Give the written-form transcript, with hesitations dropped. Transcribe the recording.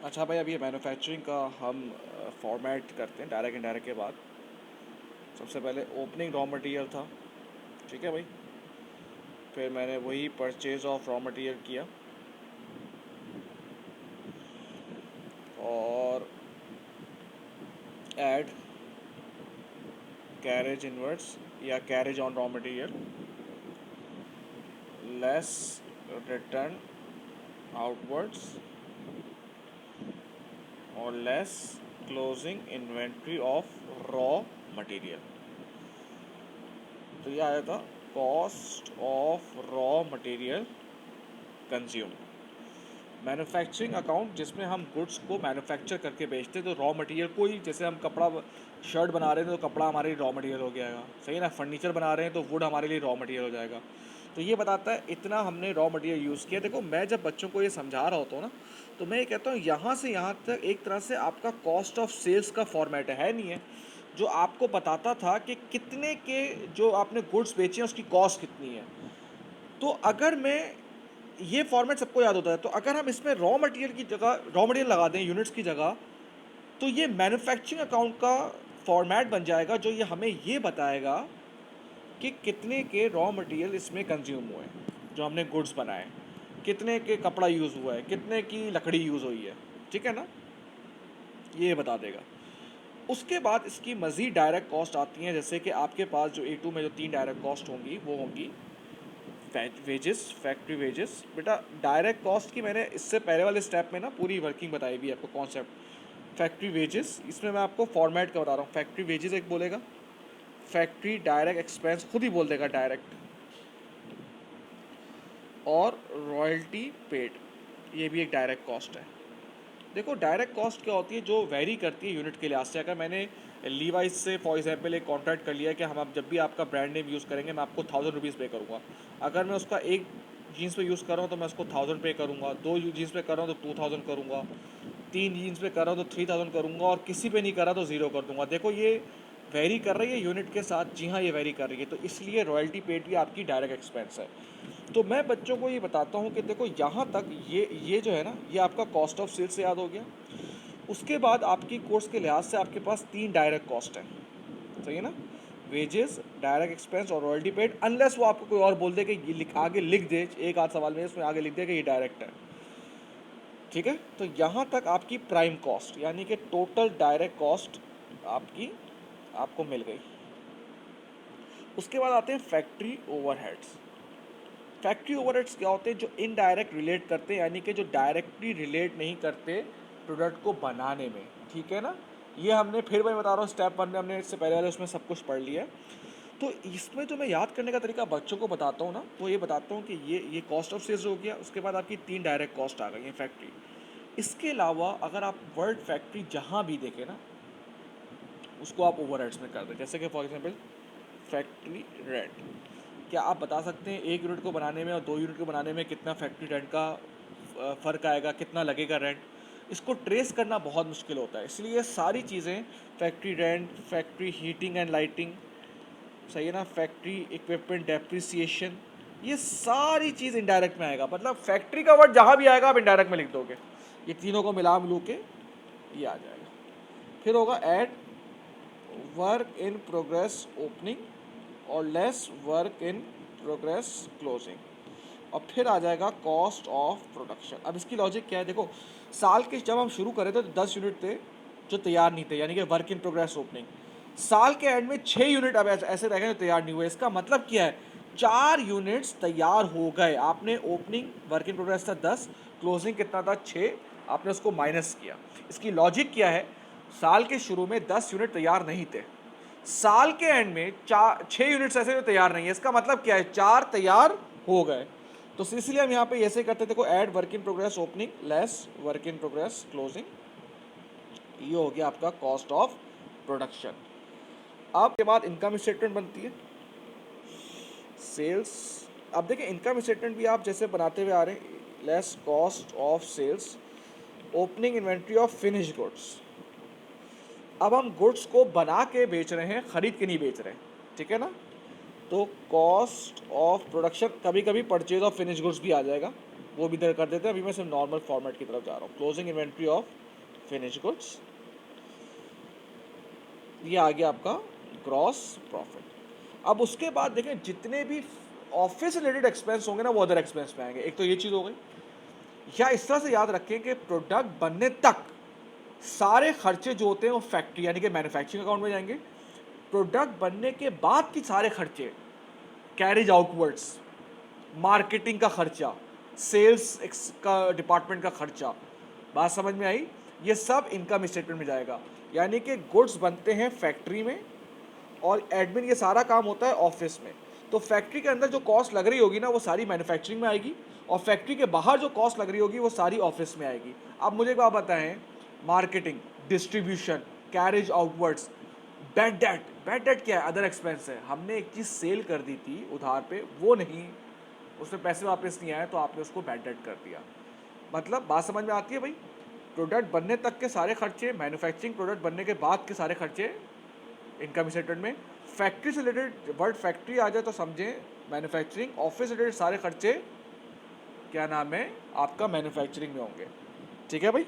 अच्छा भाई, अभी मैन्युफैक्चरिंग का हम फॉर्मेट करते हैं डायरेक्ट इनडायरेक्ट के बाद। सबसे पहले ओपनिंग रॉ मटेरियल था, ठीक है भाई। फिर मैंने वही परचेज ऑफ रॉ मटेरियल किया और ऐड कैरेज इनवर्ड्स या carriage on raw material less return outwards और less closing inventory of raw material. तो ये आया था cost of raw material consume. Manufacturing account जिसमें हम गुड्स को मैन्युफैक्चर करके बेचते हैं, तो रॉ मटेरियल को ही, जैसे हम कपड़ा शर्ट बना रहे हैं तो कपड़ा हमारे लिए रॉ मटेरियल हो जाएगा, सही है ना। फर्नीचर बना रहे हैं तो वुड हमारे लिए रॉ मटेरियल हो जाएगा। तो ये बताता है इतना हमने रॉ मटेरियल यूज़ किया। देखो, मैं जब बच्चों को ये समझा रहा होता हूँ ना, तो मैं ये कहता हूँ यहाँ से यहाँ तक एक तरह से आपका कॉस्ट ऑफ सेल्स का फॉर्मेट है नहीं है, जो आपको बताता था कि कितने के जो आपने गुड्स बेचे हैं उसकी कॉस्ट कितनी है। तो अगर मैं, ये फॉर्मेट सबको याद होता है, तो अगर हम इसमें रॉ मटेरियल की जगह रॉ मटेरियल लगा दें यूनिट्स की जगह, तो ये मैन्युफैक्चरिंग अकाउंट का फॉर्मेट बन जाएगा, जो ये हमें ये बताएगा कि कितने के रॉ मटेरियल इसमें कंज्यूम हुए हैं, जो हमने गुड्स बनाए, कितने के कपड़ा यूज़ हुआ है, कितने की लकड़ी यूज़ हुई है, ठीक है ना। ये बता देगा। उसके बाद इसकी मज़ीद डायरेक्ट कॉस्ट आती हैं, जैसे कि आपके पास जो A2 में जो 3 डायरेक्ट कॉस्ट होंगी वो होंगी वेजेस, फैक्ट्री वेजेस। बेटा, डायरेक्ट कॉस्ट की मैंने इससे पहले वाले स्टेप में ना पूरी वर्किंग बताई हुई है आपको, कॉन्सेप्ट। फैक्ट्री वेजेस, इसमें मैं आपको फॉर्मेट का बता रहा हूँ। फैक्ट्री वेजेस एक बोलेगा, फैक्ट्री डायरेक्ट एक्सपेंस खुद ही बोल देगा डायरेक्ट, और रॉयल्टी पेड, ये भी एक डायरेक्ट कॉस्ट है। देखो, डायरेक्ट कॉस्ट क्या होती है, जो वेरी करती है यूनिट के लिहाज से। अगर मैंने लीवाइस से फॉर एग्जांपल एक कॉन्ट्रैक्ट कर लिया कि हम आप जब भी आपका ब्रांड नेम यूज़ करेंगे मैं आपको 1000 रुपीज़ पे करूँगा। अगर मैं उसका एक जीन्स पे यूज़ कर रहा हूँ तो मैं उसको 1000 पे करूँगा, दो जीन्स पे कर रहा हूँ तो 2000 करूँगा, तीन जीन्स पे कर रहा हूँ तो 3000 करूँगा, और किसी पे नहीं कर रहा तो ज़ीरो कर दूँगा। देखो, ये वेरी कर रही है यूनिट के साथ, जी हाँ, ये वेरी कर रही है, तो इसलिए रॉयल्टी पेड भी आपकी डायरेक्ट एक्सपेंस है। तो मैं बच्चों को ये बताता हूँ कि देखो, यहाँ तक ये जो है ना, ये आपका कॉस्ट ऑफ सेल्स से याद हो गया। उसके बाद आपकी कोर्स के लिहाज से आपके पास 3 डायरेक्ट कॉस्ट हैं, सही है ना। वेजेस, डायरेक्ट एक्सपेंस और रॉयल्टी पेड, अनलेस वो आपको कोई और बोल दे कि ये आगे लिख दे, एक आध सवाल में इसमें आगे लिख दे कि ये डायरेक्ट है, ठीक है। तो यहाँ तक आपकी प्राइम कॉस्ट यानी कि टोटल डायरेक्ट कॉस्ट आपकी आपको मिल गई। उसके बाद आते हैं फैक्ट्री ओवरहेड्स। फैक्ट्री ओवरहेड्स क्या होते हैं, जो इनडायरेक्ट रिलेट करते हैं, यानी कि जो डायरेक्टली रिलेट नहीं करते प्रोडक्ट को बनाने में, ठीक है ना। ये हमने, फिर मैं बता रहा हूँ, स्टेप 1 में हमने इससे पहले वाले उसमें सब कुछ पढ़ लिया है। तो इसमें जो मैं याद करने का तरीका बच्चों को बताता हूँ ना, तो ये बताता हूँ कि ये कॉस्ट ऑफ सेल्स हो गया। उसके बाद आपकी 3 डायरेक्ट कॉस्ट आ गई हैं फैक्ट्री। इसके अलावा अगर आप वर्ड फैक्ट्री जहाँ भी देखें ना, उसको आप ओवरहेड्स में कर दें। जैसे कि फॉर एग्जांपल फैक्ट्री रेंट, क्या आप बता सकते हैं एक यूनिट को बनाने में और 2 यूनिट को बनाने में कितना फैक्ट्री रेंट का फ़र्क आएगा, कितना लगेगा रेंट। इसको ट्रेस करना बहुत मुश्किल होता है, इसलिए ये सारी चीज़ें, factory rent, factory heating and lighting, सही है ना, फैक्ट्री इक्विपमेंट डेप्रिसिएशन, ये सारी चीज़ इनडायरेक्ट में आएगा। मतलब फैक्ट्री का वर्ड जहाँ भी आएगा आप इनडायरेक्ट में लिख दोगे, ये तीनों को मिलू के ये आ जाएगा। फिर होगा add work in progress opening और less work in progress closing, और फिर आ जाएगा कॉस्ट ऑफ प्रोडक्शन। अब इसकी लॉजिक क्या है, देखो, साल के जब हम शुरू करे थे तो 10 यूनिट थे जो तैयार नहीं थे, यानी कि वर्क इन प्रोग्रेस ओपनिंग। साल के एंड में 6 यूनिट अब ऐसे रह गए जो तैयार नहीं हुए। इसका मतलब क्या है, 4 यूनिट्स तैयार हो गए। आपने ओपनिंग वर्क इन प्रोग्रेस था 10, क्लोजिंग कितना था 6, आपने उसको माइनस किया। इसकी लॉजिक क्या है, साल के शुरू में 10 यूनिट तैयार नहीं थे, साल के एंड में 6 यूनिट्स ऐसे जो तैयार नहीं है। इसका मतलब क्या है, 4 तैयार हो गए। तो इसलिए हम यहाँ पे ऐसे करते थे, को add work in progress opening less work in progress closing, ये हो गया आपका कॉस्ट ऑफ प्रोडक्शन। अब के बाद इनकम स्टेटमेंट बनती है, सेल्स। अब देखिए, इनकम स्टेटमेंट भी आप जैसे बनाते हुए आ रहे हैं, less cost of sales, opening inventory of finish goods. अब हम गुड्स को बना के बेच रहे हैं, खरीद के नहीं बेच रहे हैं, ठीक है ना। तो कॉस्ट ऑफ प्रोडक्शन, कभी कभी परचेज ऑफ फिनिश गुड्स भी आ जाएगा, वो भी इधर कर देते हैं। अभी मैं सिर्फ नॉर्मल फॉर्मेट की तरफ जा रहा हूँ। Closing inventory of finish goods, ये आ गया आपका ग्रॉस प्रॉफिट। अब उसके बाद देखें जितने भी ऑफिस रिलेटेड एक्सपेंस होंगे ना वो अदर एक्सपेंस में आएंगे। एक तो ये चीज़ हो गई, या इस तरह से याद रखें कि प्रोडक्ट बनने तक सारे खर्चे जो होते हैं वो फैक्ट्री यानी कि मैन्युफैक्चरिंग अकाउंट में जाएंगे। प्रोडक्ट बनने के बाद की सारे खर्चे कैरिज आउटवर्ड्स, मार्केटिंग का खर्चा, सेल्स का डिपार्टमेंट का खर्चा, बात समझ में आई, ये सब इनकम स्टेटमेंट में जाएगा। यानी कि गुड्स बनते हैं फैक्ट्री में और एडमिन ये सारा काम होता है ऑफिस में। तो फैक्ट्री के अंदर जो कॉस्ट लग रही होगी ना वो सारी मैन्युफैक्चरिंग में आएगी, और फैक्ट्री के बाहर जो कॉस्ट लग रही होगी वो सारी ऑफिस में आएगी। अब मुझे एक बात बताएं, marketing, distribution, carriage outwards, bad debt क्या है? अदर एक्सपेंस है। हमने एक चीज़ सेल कर दी थी उधार पे, वो नहीं, उसमें पैसे वापस नहीं आए तो आपने उसको बैड डेट कर दिया। मतलब बात समझ में आती है भाई? प्रोडक्ट बनने तक के सारे खर्चे, मैन्युफैक्चरिंग प्रोडक्ट बनने के बाद के सारे खर्चे इनकम स्टेटमेंट में। फैक्ट्री से रिलेटेड वर्ड फैक्ट्री आ जाए तो समझें मैन्युफैक्चरिंग, ऑफिस से रिलेटेड सारे खर्चे क्या नाम है आपका मैन्युफैक्चरिंग में होंगे। ठीक है भाई।